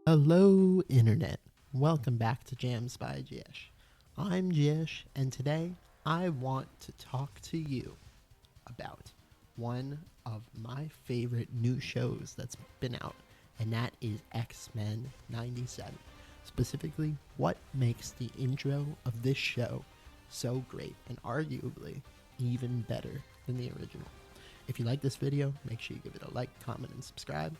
Hello, Internet. Welcome back to Jams by Jish. I'm Jish, and today I want to talk to you about one of my favorite new shows that's been out, and that is X-Men 97. Specifically, what makes the intro of this show so great and arguably even better than the original. If you like this video, make sure you give it a like, comment, and subscribe.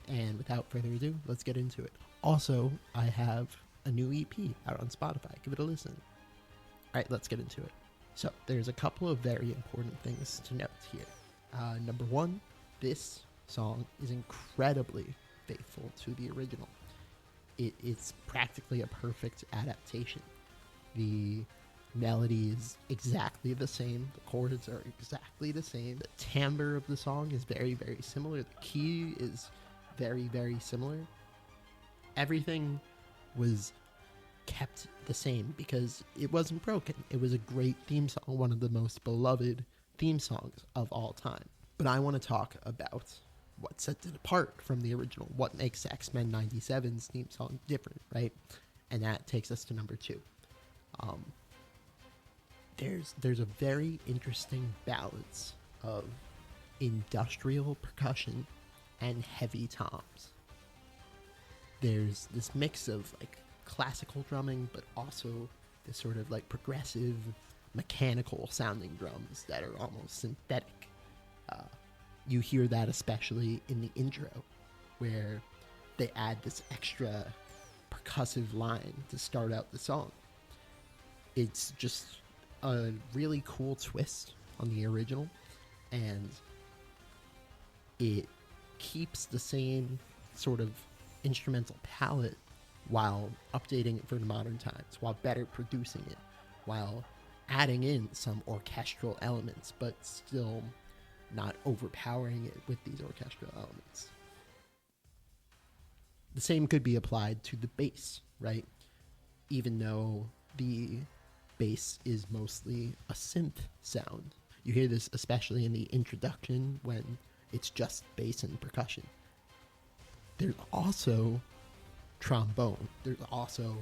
And without further ado, let's get into it. Also, I have a new EP out on Spotify. Give it a listen. All right, let's get into it. So, there's a couple of very important things to note here. Number one, this song is incredibly faithful to the original. It's practically a perfect adaptation. The melody is exactly the same. The chords are exactly the same. The timbre of the song is very, very similar. The key is very, very similar. Everything was kept the same because it wasn't broken. It was a great theme song, one of the most beloved theme songs of all time. But I want to talk about what sets it apart from the original, what makes X-Men 97's theme song different, right? And that takes us to number two. There's a very interesting balance of industrial percussion and heavy toms. There's this mix of like classical drumming, but also this sort of like progressive, mechanical sounding drums that are almost synthetic. You hear that especially in the intro, where they add this extra percussive line to start out the song. It's just a really cool twist on the original, and it keeps the same sort of instrumental palette while updating it for the modern times, while better producing it, while adding in some orchestral elements, but still not overpowering it with these orchestral elements. The same could be applied to the bass, right? Even though the bass is mostly a synth sound. You hear this especially in the introduction when it's just bass and percussion. There's also trombone. There's also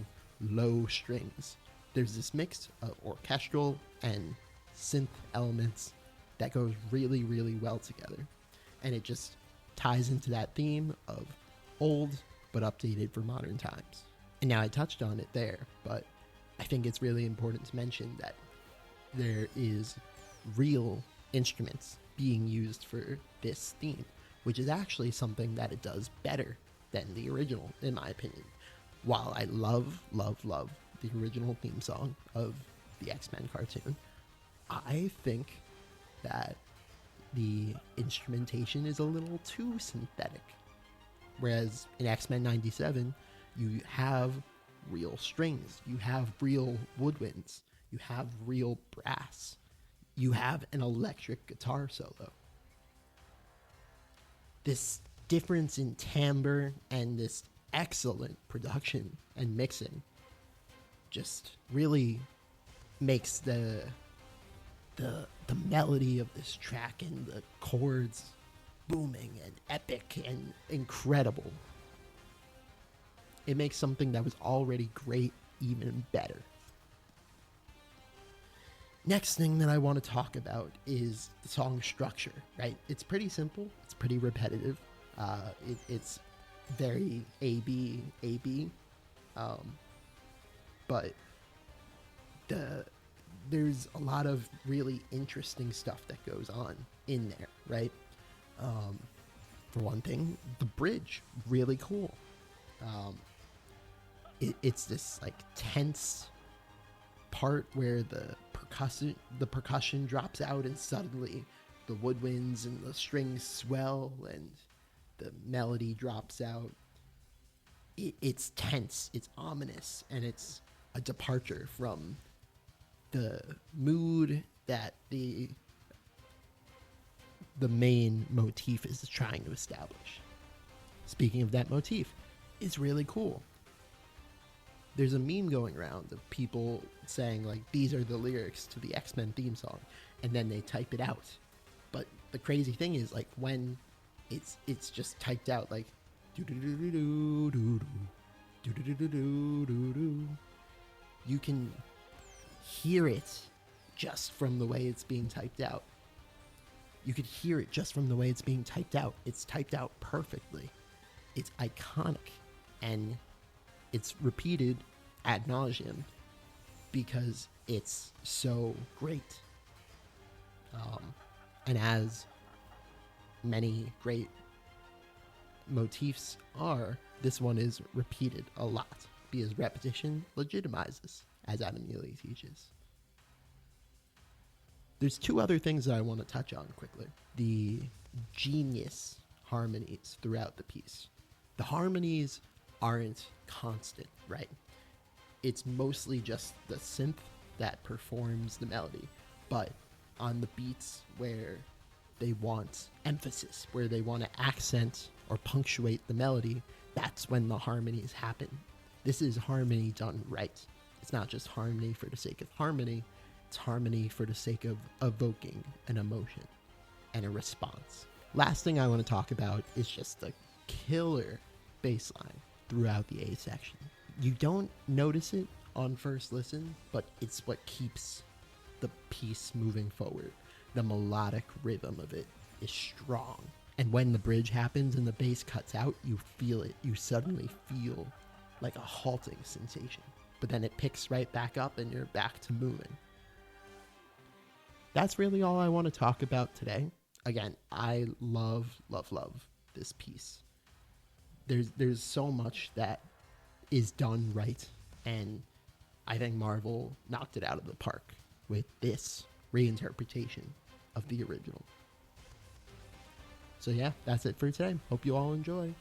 low strings. There's this mix of orchestral and synth elements that goes really, really well together. And it just ties into that theme of old but updated for modern times. And now I touched on it there, but I think it's really important to mention that there is real instruments being used for this theme, which is actually something that it does better than the original, in my opinion. While I love the original theme song of the X-Men cartoon, I think that the instrumentation is a little too synthetic. Whereas in X-Men 97, you have real strings, you have real woodwinds, you have real brass, you have an electric guitar solo. This difference in timbre and this excellent production and mixing just really makes the melody of this track and the chords booming and epic and incredible. It makes something that was already great even better. Next thing that I want to talk about is the song structure, right? It's pretty simple. It's pretty repetitive. It's very A-B, A-B. But there's a lot of really interesting stuff that goes on in there, right? For one thing, the bridge, really cool. It's this like tense part where the percussion drops out and suddenly the woodwinds and the strings swell and the melody drops out. It's tense, it's ominous, and it's a departure from the mood that the main motif is trying to establish. Speaking of that motif, it's really cool. There's a meme going around of people saying like, these are the lyrics to the X-Men theme song, and then they type it out. But the crazy thing is, like, when it's just typed out, like, You can hear it just from the way it's being typed out. You could hear it just from the way it's being typed out. It's typed out perfectly. It's iconic, and it's repeated ad nauseum because it's so great. And as many great motifs are, this one is repeated a lot because repetition legitimizes, as Adam Neely teaches. There's two other things that I want to touch on quickly. The genius harmonies throughout the piece. The harmonies aren't constant, right? It's mostly just the synth that performs the melody. But on the beats where they want emphasis, where they want to accent or punctuate the melody, that's when the harmonies happen. This is harmony done right. It's not just harmony for the sake of harmony. It's harmony for the sake of evoking an emotion and a response. Last thing I want to talk about is just the killer bass line throughout the A section. You don't notice it on first listen, but it's what keeps the piece moving forward. The melodic rhythm of it is strong. And when the bridge happens and the bass cuts out, you feel it. You suddenly feel like a halting sensation. But then it picks right back up and you're back to moving. That's really all I want to talk about today. Again, I love this piece. There's so much that is done right, and I think Marvel knocked it out of the park with this reinterpretation of the original. So yeah, that's it for today. Hope you all enjoy.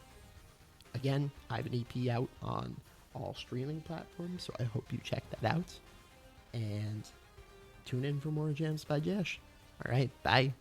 Again, I have an EP out on all streaming platforms, so I hope you check that out. And tune in for more Jams by Jesh. All right, bye.